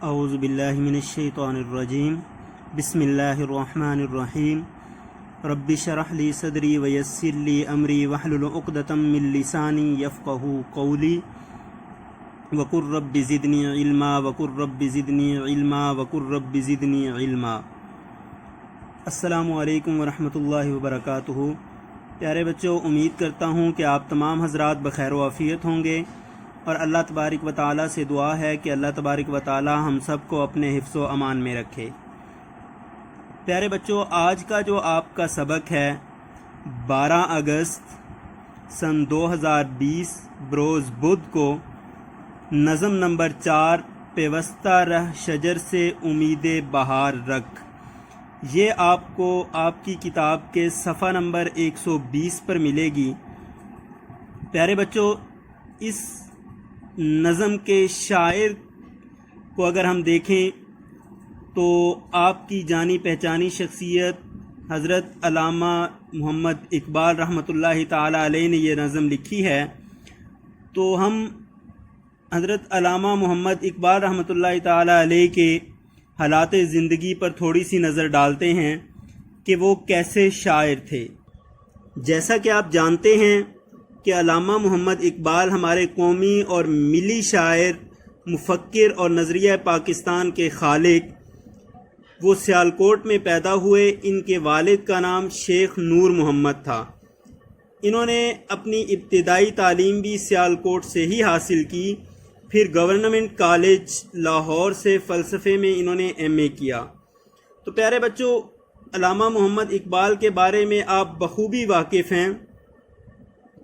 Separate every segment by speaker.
Speaker 1: اعوذ باللہ من الشیطان الرجیم بسم اللہ الرحمن الرحیم رب اشرح لی صدری ویسر لی امری واحلل عقدۃ من لسانی یفقہوا قولی وقل رب زدنی علما وقل رب زدنی علما وقل رب زدنی علما۔ السلام علیکم ورحمۃ اللہ وبرکاتہ۔ پیارے بچوں، امید کرتا ہوں کہ آپ تمام حضرات بخیر و عافیت ہوں گے، اور اللہ تبارک و تعالیٰ سے دعا ہے کہ اللہ تبارک و تعالیٰ ہم سب کو اپنے حفظ و امان میں رکھے۔ پیارے بچوں، آج کا جو آپ کا سبق ہے 12 اگست سن 2020 بروز بدھ کو نظم نمبر 4 پیوستہ رہ شجر سے امید بہار رکھ، یہ آپ کو آپ کی کتاب کے صفحہ نمبر 120 پر ملے گی۔ پیارے بچوں، اس نظم کے شاعر کو اگر ہم دیکھیں تو آپ کی جانی پہچانی شخصیت حضرت علامہ محمد اقبال رحمۃ اللہ تعالی علیہ نے یہ نظم لکھی ہے۔ تو ہم حضرت علامہ محمد اقبال رحمۃ اللہ تعالی علیہ کے حالات زندگی پر تھوڑی سی نظر ڈالتے ہیں کہ وہ کیسے شاعر تھے۔ جیسا کہ آپ جانتے ہیں کہ علامہ محمد اقبال ہمارے قومی اور ملی شاعر، مفکر اور نظریہ پاکستان کے خالق، وہ سیالکوٹ میں پیدا ہوئے۔ ان کے والد کا نام شیخ نور محمد تھا۔ انہوں نے اپنی ابتدائی تعلیم بھی سیالکوٹ سے ہی حاصل کی، پھر گورنمنٹ کالج لاہور سے فلسفے میں انہوں نے ایم اے کیا۔ تو پیارے بچوں، علامہ محمد اقبال کے بارے میں آپ بخوبی واقف ہیں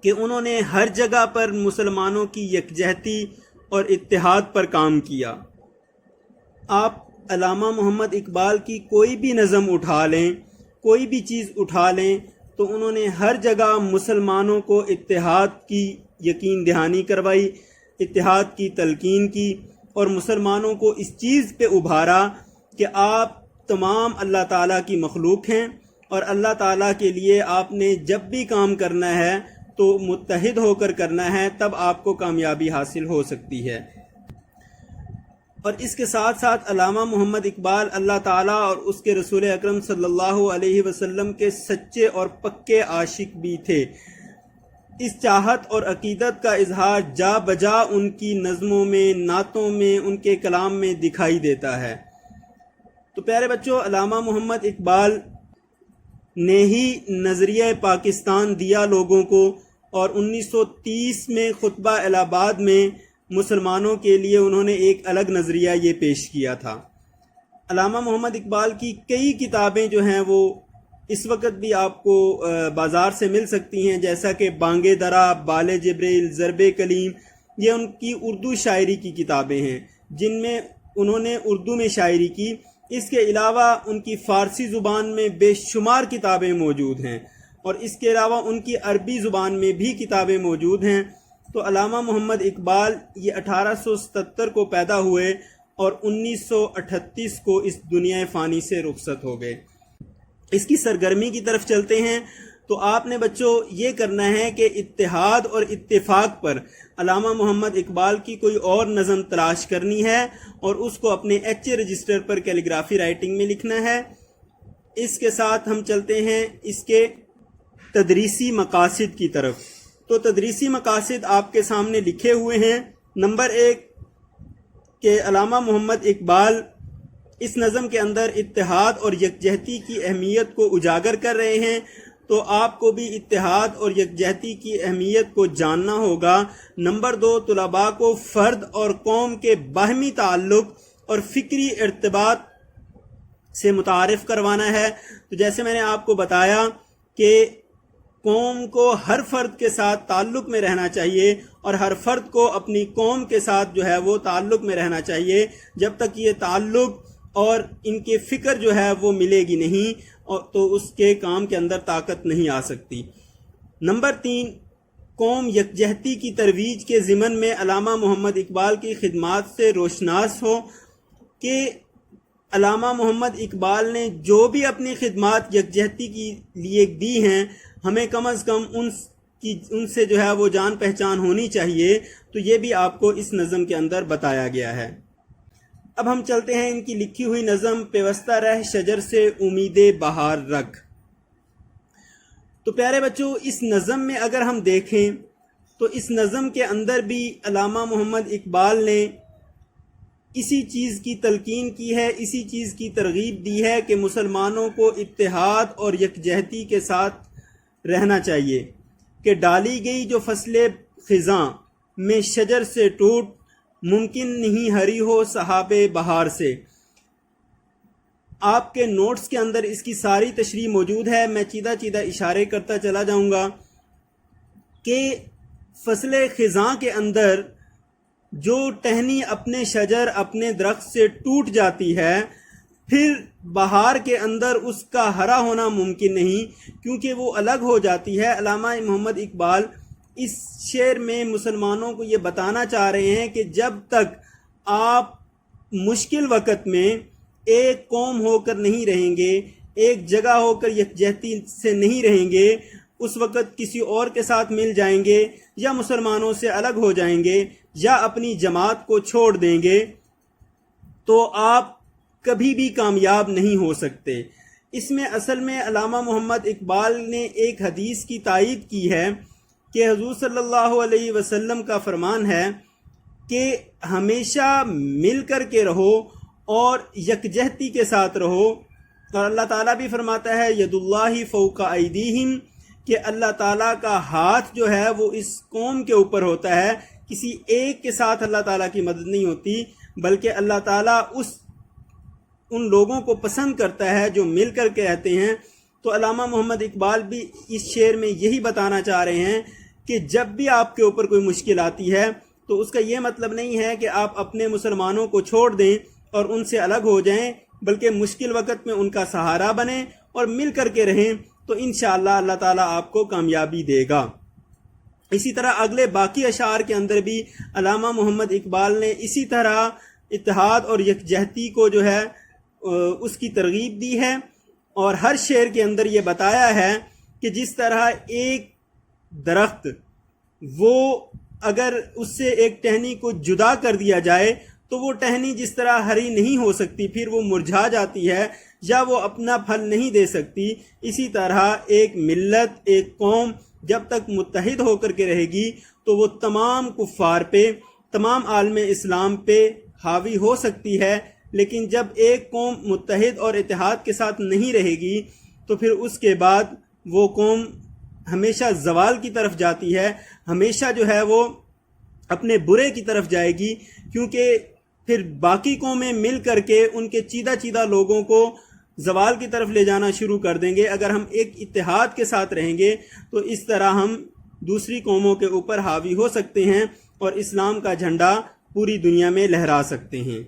Speaker 1: کہ انہوں نے ہر جگہ پر مسلمانوں کی یکجہتی اور اتحاد پر کام کیا۔ آپ علامہ محمد اقبال کی کوئی بھی نظم اٹھا لیں، کوئی بھی چیز اٹھا لیں، تو انہوں نے ہر جگہ مسلمانوں کو اتحاد کی یقین دہانی کروائی، اتحاد کی تلقین کی، اور مسلمانوں کو اس چیز پہ ابھارا کہ آپ تمام اللہ تعالیٰ کی مخلوق ہیں، اور اللہ تعالیٰ کے لیے آپ نے جب بھی کام کرنا ہے تو متحد ہو کر کرنا ہے، تب آپ کو کامیابی حاصل ہو سکتی ہے۔ اور اس کے ساتھ ساتھ علامہ محمد اقبال اللہ تعالیٰ اور اس کے رسول اکرم صلی اللہ علیہ وسلم کے سچے اور پکے عاشق بھی تھے۔ اس چاہت اور عقیدت کا اظہار جا بجا ان کی نظموں میں، نعتوں میں، ان کے کلام میں دکھائی دیتا ہے۔ تو پیارے بچوں، علامہ محمد اقبال نے ہی نظریہ پاکستان دیا لوگوں کو، اور 1930 میں خطبہ الہ آباد میں مسلمانوں کے لیے انہوں نے ایک الگ نظریہ یہ پیش کیا تھا۔ علامہ محمد اقبال کی کئی کتابیں جو ہیں وہ اس وقت بھی آپ کو بازار سے مل سکتی ہیں، جیسا کہ بانگ درا، بال جبریل، ضرب کلیم، یہ ان کی اردو شاعری کی کتابیں ہیں جن میں انہوں نے اردو میں شاعری کی۔ اس کے علاوہ ان کی فارسی زبان میں بے شمار کتابیں موجود ہیں، اور اس کے علاوہ ان کی عربی زبان میں بھی کتابیں موجود ہیں۔ تو علامہ محمد اقبال یہ 1877 کو پیدا ہوئے اور 1938 کو اس دنیا فانی سے رخصت ہو گئے۔ اس کی سرگرمی کی طرف چلتے ہیں۔ تو آپ نے بچوں یہ کرنا ہے کہ اتحاد اور اتفاق پر علامہ محمد اقبال کی کوئی اور نظم تلاش کرنی ہے، اور اس کو اپنے ایچ اے رجسٹر پر کیلیگرافی رائٹنگ میں لکھنا ہے۔ اس کے ساتھ ہم چلتے ہیں اس کے تدریسی مقاصد کی طرف۔ تو تدریسی مقاصد آپ کے سامنے لکھے ہوئے ہیں۔ نمبر 1 کہ علامہ محمد اقبال اس نظم کے اندر اتحاد اور یکجہتی کی اہمیت کو اجاگر کر رہے ہیں، تو آپ کو بھی اتحاد اور یکجہتی کی اہمیت کو جاننا ہوگا۔ نمبر 2 طلباء کو فرد اور قوم کے باہمی تعلق اور فکری ارتباط سے متعارف کروانا ہے۔ تو جیسے میں نے آپ کو بتایا کہ قوم کو ہر فرد کے ساتھ تعلق میں رہنا چاہیے، اور ہر فرد کو اپنی قوم کے ساتھ جو ہے وہ تعلق میں رہنا چاہیے۔ جب تک یہ تعلق اور ان کے فکر جو ہے وہ ملے گی نہیں، تو اس کے کام کے اندر طاقت نہیں آ سکتی۔ نمبر 3 قوم یکجہتی کی ترویج کے ضمن میں علامہ محمد اقبال کی خدمات سے روشناس ہو کہ علامہ محمد اقبال نے جو بھی اپنی خدمات یکجہتی کے لیے دی ہیں، ہمیں کم از کم ان سے جو ہے وہ جان پہچان ہونی چاہیے۔ تو یہ بھی آپ کو اس نظم کے اندر بتایا گیا ہے۔ اب ہم چلتے ہیں ان کی لکھی ہوئی نظم پیوستہ رہ شجر سے امید بہار رکھ۔ تو پیارے بچوں، اس نظم میں اگر ہم دیکھیں تو اس نظم کے اندر بھی علامہ محمد اقبال نے اسی چیز کی تلقین کی ہے، اسی چیز کی ترغیب دی ہے کہ مسلمانوں کو اتحاد اور یکجہتی کے ساتھ رہنا چاہیے، کہ ڈالی گئی جو فصل خزاں میں شجر سے ٹوٹ، ممکن نہیں ہری ہو صحاب بہار سے۔ آپ کے نوٹس کے اندر اس کی ساری تشریح موجود ہے، میں چیدہ چیدہ اشارے کرتا چلا جاؤں گا کہ فصل خزاں کے اندر جو ٹہنی اپنے شجر اپنے درخت سے ٹوٹ جاتی ہے، پھر بہار کے اندر اس کا ہرا ہونا ممکن نہیں، کیونکہ وہ الگ ہو جاتی ہے۔ علامہ محمد اقبال اس شعر میں مسلمانوں کو یہ بتانا چاہ رہے ہیں کہ جب تک آپ مشکل وقت میں ایک قوم ہو کر نہیں رہیں گے، ایک جگہ ہو کر یکجہتی سے نہیں رہیں گے، اس وقت کسی اور کے ساتھ مل جائیں گے یا مسلمانوں سے الگ ہو جائیں گے یا اپنی جماعت کو چھوڑ دیں گے، تو آپ کبھی بھی کامیاب نہیں ہو سکتے۔ اس میں اصل میں علامہ محمد اقبال نے ایک حدیث کی تائید کی ہے کہ حضور صلی اللہ علیہ وسلم کا فرمان ہے کہ ہمیشہ مل کر کے رہو اور یکجہتی کے ساتھ رہو، اور اللہ تعالیٰ بھی فرماتا ہے ید اللہ فوق ایدیہم، کہ اللہ تعالیٰ کا ہاتھ جو ہے وہ اس قوم کے اوپر ہوتا ہے، کسی ایک کے ساتھ اللہ تعالیٰ کی مدد نہیں ہوتی، بلکہ اللہ تعالیٰ ان لوگوں کو پسند کرتا ہے جو مل کر کے رہتے ہیں۔ تو علامہ محمد اقبال بھی اس شعر میں یہی بتانا چاہ رہے ہیں کہ جب بھی آپ کے اوپر کوئی مشکل آتی ہے تو اس کا یہ مطلب نہیں ہے کہ آپ اپنے مسلمانوں کو چھوڑ دیں اور ان سے الگ ہو جائیں، بلکہ مشکل وقت میں ان کا سہارا بنیں اور مل کر کے رہیں، تو انشاءاللہ اللہ تعالیٰ آپ کو کامیابی دے گا۔ اسی طرح اگلے باقی اشعار کے اندر بھی علامہ محمد اقبال نے اسی طرح اتحاد اور یکجہتی کو جو ہے اس کی ترغیب دی ہے، اور ہر شعر کے اندر یہ بتایا ہے کہ جس طرح ایک درخت وہ اگر اس سے ایک ٹہنی کو جدا کر دیا جائے تو وہ ٹہنی جس طرح ہری نہیں ہو سکتی، پھر وہ مرجھا جاتی ہے یا وہ اپنا پھل نہیں دے سکتی، اسی طرح ایک ملت، ایک قوم جب تک متحد ہو کر کے رہے گی تو وہ تمام کفار پہ، تمام عالم اسلام پہ حاوی ہو سکتی ہے، لیکن جب ایک قوم متحد اور اتحاد کے ساتھ نہیں رہے گی تو پھر اس کے بعد وہ قوم ہمیشہ زوال کی طرف جاتی ہے، ہمیشہ جو ہے وہ اپنے برے کی طرف جائے گی، کیونکہ پھر باقی قومیں مل کر کے ان کے چیدہ چیدہ لوگوں کو زوال کی طرف لے جانا شروع کر دیں گے۔ اگر ہم ایک اتحاد کے ساتھ رہیں گے تو اس طرح ہم دوسری قوموں کے اوپر حاوی ہو سکتے ہیں اور اسلام کا جھنڈا پوری دنیا میں لہرا سکتے ہیں۔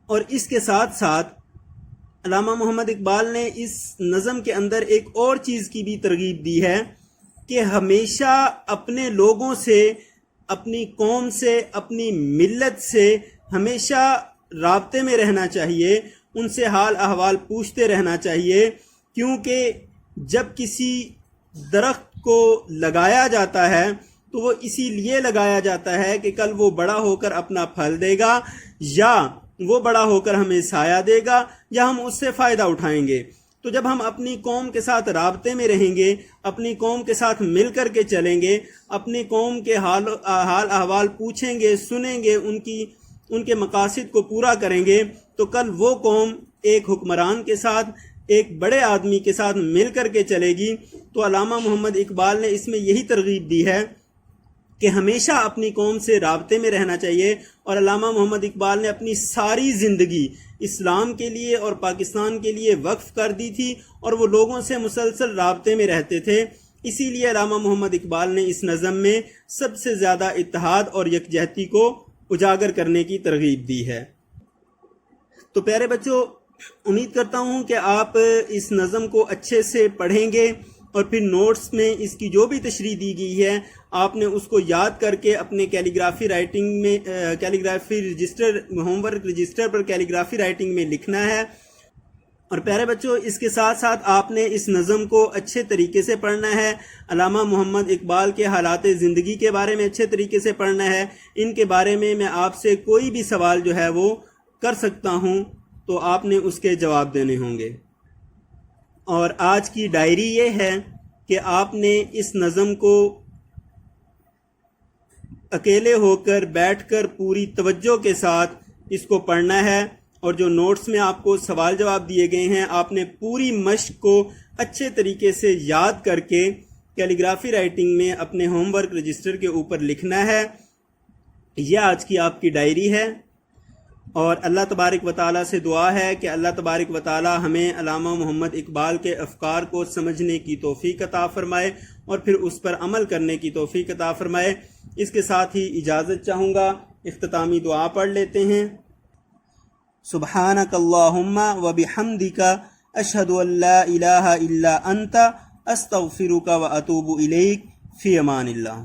Speaker 1: اور اس کے ساتھ ساتھ علامہ محمد اقبال نے اس نظم کے اندر ایک اور چیز کی بھی ترغیب دی ہے کہ ہمیشہ اپنے لوگوں سے، اپنی قوم سے، اپنی ملت سے ہمیشہ رابطے میں رہنا چاہیے، ان سے حال احوال پوچھتے رہنا چاہیے، کیونکہ جب کسی درخت کو لگایا جاتا ہے تو وہ اسی لیے لگایا جاتا ہے کہ کل وہ بڑا ہو کر اپنا پھل دے گا، یا وہ بڑا ہو کر ہمیں سایہ دے گا، یا ہم اس سے فائدہ اٹھائیں گے۔ تو جب ہم اپنی قوم کے ساتھ رابطے میں رہیں گے، اپنی قوم کے ساتھ مل کر کے چلیں گے، اپنی قوم کے حال احوال پوچھیں گے، سنیں گے، ان کے مقاصد کو پورا کریں گے، تو کل وہ قوم ایک حکمران کے ساتھ، ایک بڑے آدمی کے ساتھ مل کر کے چلے گی۔ تو علامہ محمد اقبال نے اس میں یہی ترغیب دی ہے کہ ہمیشہ اپنی قوم سے رابطے میں رہنا چاہیے، اور علامہ محمد اقبال نے اپنی ساری زندگی اسلام کے لیے اور پاکستان کے لیے وقف کر دی تھی، اور وہ لوگوں سے مسلسل رابطے میں رہتے تھے۔ اسی لیے علامہ محمد اقبال نے اس نظم میں سب سے زیادہ اتحاد اور یکجہتی کو اجاگر کرنے کی ترغیب دی ہے۔ تو پیارے بچوں، امید کرتا ہوں کہ آپ اس نظم کو اچھے سے پڑھیں گے، اور پھر نوٹس میں اس کی جو بھی تشریح دی گئی ہے آپ نے اس کو یاد کر کے اپنے کیلیگرافی رائٹنگ میں calligraphy register homework register پر کیلیگرافی رائٹنگ میں لکھنا ہے۔ اور پیارے بچوں، اس کے ساتھ ساتھ آپ نے اس نظم کو اچھے طریقے سے پڑھنا ہے، علامہ محمد اقبال کے حالات زندگی کے بارے میں اچھے طریقے سے پڑھنا ہے۔ ان کے بارے میں آپ سے کوئی بھی سوال جو ہے وہ کر سکتا ہوں تو آپ نے اس کے جواب دینے ہوں گے۔ اور آج کی ڈائری یہ ہے کہ آپ نے اس نظم کو اکیلے ہو کر بیٹھ کر پوری توجہ کے ساتھ اس کو پڑھنا ہے، اور جو نوٹس میں آپ کو سوال جواب دیے گئے ہیں آپ نے پوری مشق کو اچھے طریقے سے یاد کر کے کیلیگرافی رائٹنگ میں اپنے ہوم ورک رجسٹر کے اوپر لکھنا ہے۔ یہ آج کی آپ کی ڈائری ہے، اور اللہ تبارک و تعالیٰ سے دعا ہے کہ اللہ تبارک و تعالیٰ ہمیں علامہ محمد اقبال کے افکار کو سمجھنے کی توفیق عطا فرمائے اور پھر اس پر عمل کرنے کی توفیق عطا فرمائے۔ اس کے ساتھ ہی اجازت چاہوں گا، اختتامی دعا پڑھ لیتے ہیں۔ سبحانک اللہم و بحمدک اشہد ان لا الہ الا انت استغفرک و اتوب الیک، فی امان اللہ۔